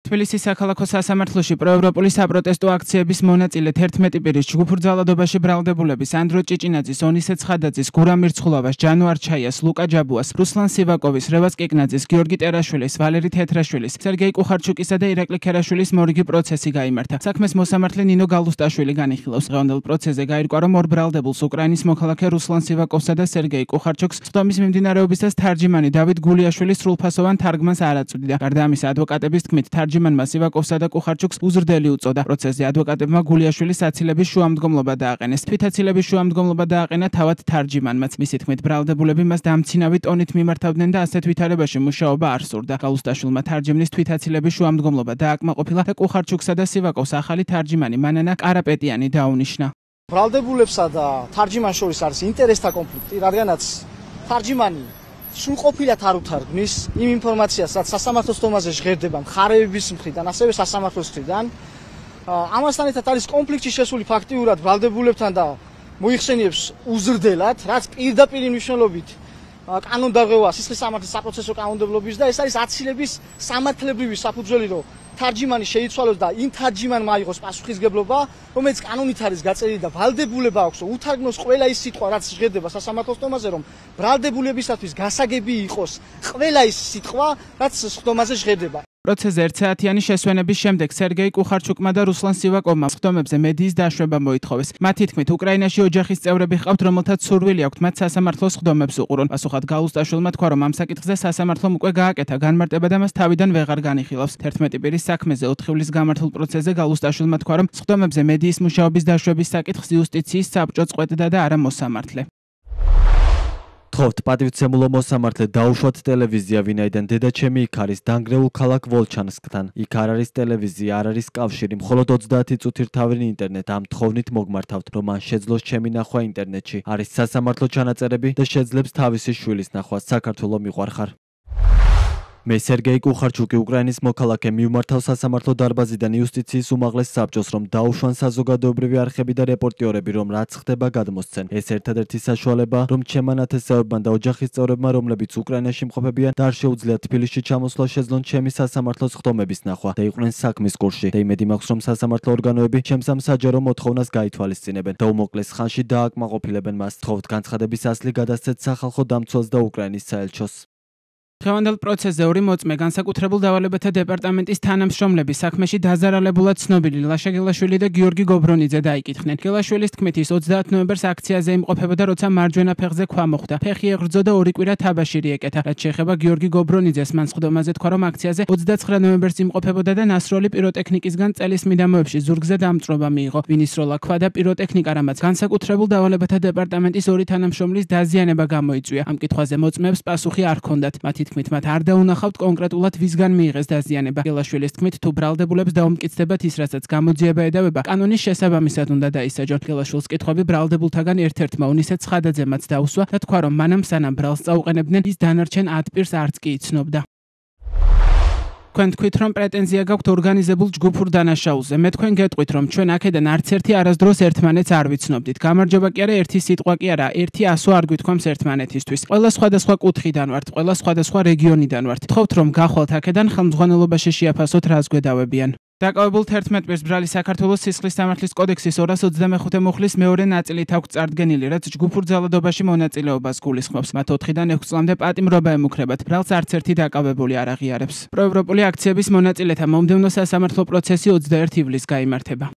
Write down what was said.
თბილისის საქალაქო სასამართლოში პროევროპული საპროტესტო აქციების მონაწილე 11 პირის ჯგუფურ ძალადობაში ბრალდებულების ანდრო ჭიჭინაძის, ონისე ცხადაძის, გურამ მირცხულავას, ჯანო არჩაიას, ლუკა ჯაბუას, რუსლან სივაკოვის, რევას კიკნაძის, გიორგი ტერაშვილის, ვალერი თეთრაშვილის, სერგეი კუხარჩუკისა და ირაკლი ქერაშვილის მორიგი პროცესი გაიმართა. საქმეს მოსამართლე ნინო გალუსტაშვილი განიხილავს. დღევანდელ პროცესზე გაირკვა, რომ ორ ბრალდებულს უკრაინის მოქალაქე რუსლან სივაკოვსა და სერგეი კუხარჩუკს სხდომის მიმდინარეობისას თარჯიმანი დავით გულიაშვილის სრულფასოვან თარგმანს არ აწვდიდა. გარდა ამისა, ადვოკატების თქმით, თარჯიმანმა სივაკოვსა და კუხარჩუკს უზრდელი უწოდა. პროცესზე ადვოკატებმა გულიაშვილის აცილების შუამდგომლობა დააყენეს. თვითაცილების შუამდგომლობა დააყენა თავად თარჯიმანმაც. მისი თქმით, ბრალდებულები მას დამცინავი ტონით მიმართავდნენ და ასეთ ვითარებაში მუშაობა არ სურდა. გალუსტაშვილმა თარჯიმნის თვითაცილების შუამდგომლობა დააკმაყოფილა და კუხარჩუკსა და სივაკოვს ახალი თარჯიმანი მანანა კარაპეტიანი დაუნიშნა. ბრალდებულებსა და თარჯიმანს შორის არის ინტერესთა კონფლიქტი, რადგანაც თარჯიმანი სრულყოფილად არ უთარგმნის იმ ინფორმაციას, რაც სასამართლოს თომაზე ჟღერდება მხარეების მხრიდან, ასევე სასამართლოს მხრიდან. ამასთან ერთად არის კონფლიქტში შესული ფაქტიურად ბრალდებულებთან და მოიხსენიებს უზრდელად, რაც პირდაპირ მნიშვნელობით კანონდარღვევა სისხლის სამართლის საპროცესო კანონმდებლობის და ეს არის აცილების სამართლებრივი საფუძველი, რომ თარჯიმანი შეიცვალოს და იმ თარჯიმანმა აიღოს პასუხისგებლობა, რომელიც კანონით არის გაწერილი და ბრალდებულება აქვს, რომ უთარგმნოს ყველა ის სიტყვა, რაც ჟღერდება სასამართლოს თომაზე, რომ ბრალდებულებისათვის გასაგები იყოს ყველა ის სიტყვა, რაც სხდომაზე ჟღერდება. პროცესზე ერთსაათიანი შესვენების შემდეგ სერგეი კუხარჩუკმა და რუსლან სივაკოვმა სხდომებზე მედიის დაშვება მოითხოვეს. მათი თქმით, უკრაინაში ოჯახის წევრები ჰყავთ, რომელთაც სურვილი აქვთ მათ სასამართლოს სხდომებს უყურონ. პასუხად გალუსტაშვილმა თქვა, რომ ამ საკითხზე სასამართლომ უკვე გააკეთა განმარტება და მას თავიდან ვეღარ განიხილავს. 11 პირის საქმეზე 4 ივლისს გამართულ პროცესზე გალუსტაშვილმა თქვა, რომ სხდომებზე მედიის მუშაობის დაშვების საკითხს იუსტიციის საბჭო წყვეტდა და არა მოსამართლე. თხოვთ პატივცემულო მოსამართლე დაუშვათ ტელევიზია, ვინაიდან დედაჩემი იქ არის დანგრეულ ქალაქ ვოლჩანსკთან. იქ არ არის ტელევიზია, არ არის კავშირი, მხოლოდ 20 წუთი რთავი ინტერნეტ. ამ თხოვნით მოგმართავთ, რომ მან შეძლოს ჩემი ნახვა ინტერნეტში. არის სასამართლო ჩანაწერები და შეძლებს თავისი შვილის ნახვა. საქართველო მიყვარხარ. მე სერგეი კუხარჩუკი უკრაინის მოქალაქე მივმართავ სასამართლო დარბაზიდან იუსტიციის უმაღლეს საბჭოს, რომ დაუშვან საზოგადოებრივი არხები და რეპორტიორები, რომ რაც ხდება გადმოსცენ. ეს ერთადერთი საშუალება, რომ ჩემმა ნათესავებმა და ოჯახის წევრებმა, რომლებიც უკრაინაში მყოფებიან და არ შეუძლიათ თბილისში ჩამოსვლა, შეძლონ ჩემი სასამართლოს სხდომების ნახვა და იყვნენ საქმის კურსში. და იმედი მაქვს, რომ სასამართლო ორგანოები ჩემს ამ საჯარო მოთხოვნას გაითვალისწინებენ და უმოკლეს ხანში დააკმაყოფილებენ მას. თხოვთ განცხადების ასლი გადასცეთ სახალხო დამცველს და უკრაინის საელჩოს. დღევანდელ პროცესზე ორი მოწმე განსაკუთრებულ დავალებათა დეპარტამენტის თანამშრომლები საქმეში დაზარალებულად ცნობილი ლაშა გელაშვილი და გიორგი გობრონიძე დაიკითხნენ. გელაშვილის თქმით, ის 30 ნოემბერს აქციაზე იმყოფებოდა, როცა მარჯვენა ფეხზე ქვა მოხვდა. ფეხი ეღრძო და ორი კვირა თაბაშირი ეკეთა. რაც შეეხება გიორგი გობრონიძეს, მან სხდომაზე თქვა, რომ აქციაზე 29 ნოემბერს იმყოფებოდა და ნასროლი პიროტექნიკისგან წელის მიდამოებში ზურგზე დამწვრობა მიიღო. ვინის როლა ქვა და პიროტექნიკა, რამაც განსაკუთრებულ დავალებათა დეპარტამენტის ორი თანამშრომლის დაზიანება გამოიწვია. ამ კითხვაზე მოწმეებს პასუხი არ ჰქონდათ. მათი თქმით, მათ არ დაუნახავთ კონკრეტულად ვისგან მიიღეს დაზიანება. გელაშვილის თქმით, თუ ბრალდებულებს დაუმტკიცდებათ ის, რასაც გამოძიება ედავება, კანონის შესაბამისად უნდა დაისაჯონ. გელაშვილის კითხვები ბრალდებულთაგან ერთ-ერთმა ონისე ცხადაძემაც დაუსვა და თქვა, რომ მანამ სანამ ბრალს წაუყენებდნენ, ის დანარჩენ 10 პირს არც კი იცნობდა. თქვენ თქვით, რომ პრეტენზია გაქვთ ორგანიზებულ ჯგუფურ დანაშაულზე. მე თქვენ გეტყვით, რომ ჩვენ აქედან არც ერთი არასდროს ერთმანეთს არ ვიცნობდით. გამარჯობა კი არა, ერთი სიტყვა კი არა, ერთი ასო არ გვითქვამს ერთმანეთისთვის. ყველა სხვადასხვა კუთხიდან ვართ, ყველა სხვადასხვა რეგიონიდან ვართ. თხოვთ, რომ გახვალთ აქედან, ხელმძღვანელობაში შეაფასოთ, რას გვედავებიან. დაკავებულ 11 პირს ბრალი საქართველოს სისხლის სამართლის კოდექსის 225 მუხლის მეორე ნაწილით აქვს წარდგენილი, რაც ჯგუფურ ძალადობაში მონაწილეობას გულისხმობს. მათ 4-დან 6 წლამდე პატიმრობა ემუქრებათ. ბრალს არც ერთი დაკავებული არ აღიარებს. პროევროპული აქციების მონაწილეთა მომდევნო სასამართლო პროცესი 21 ივლისს გაიმართება.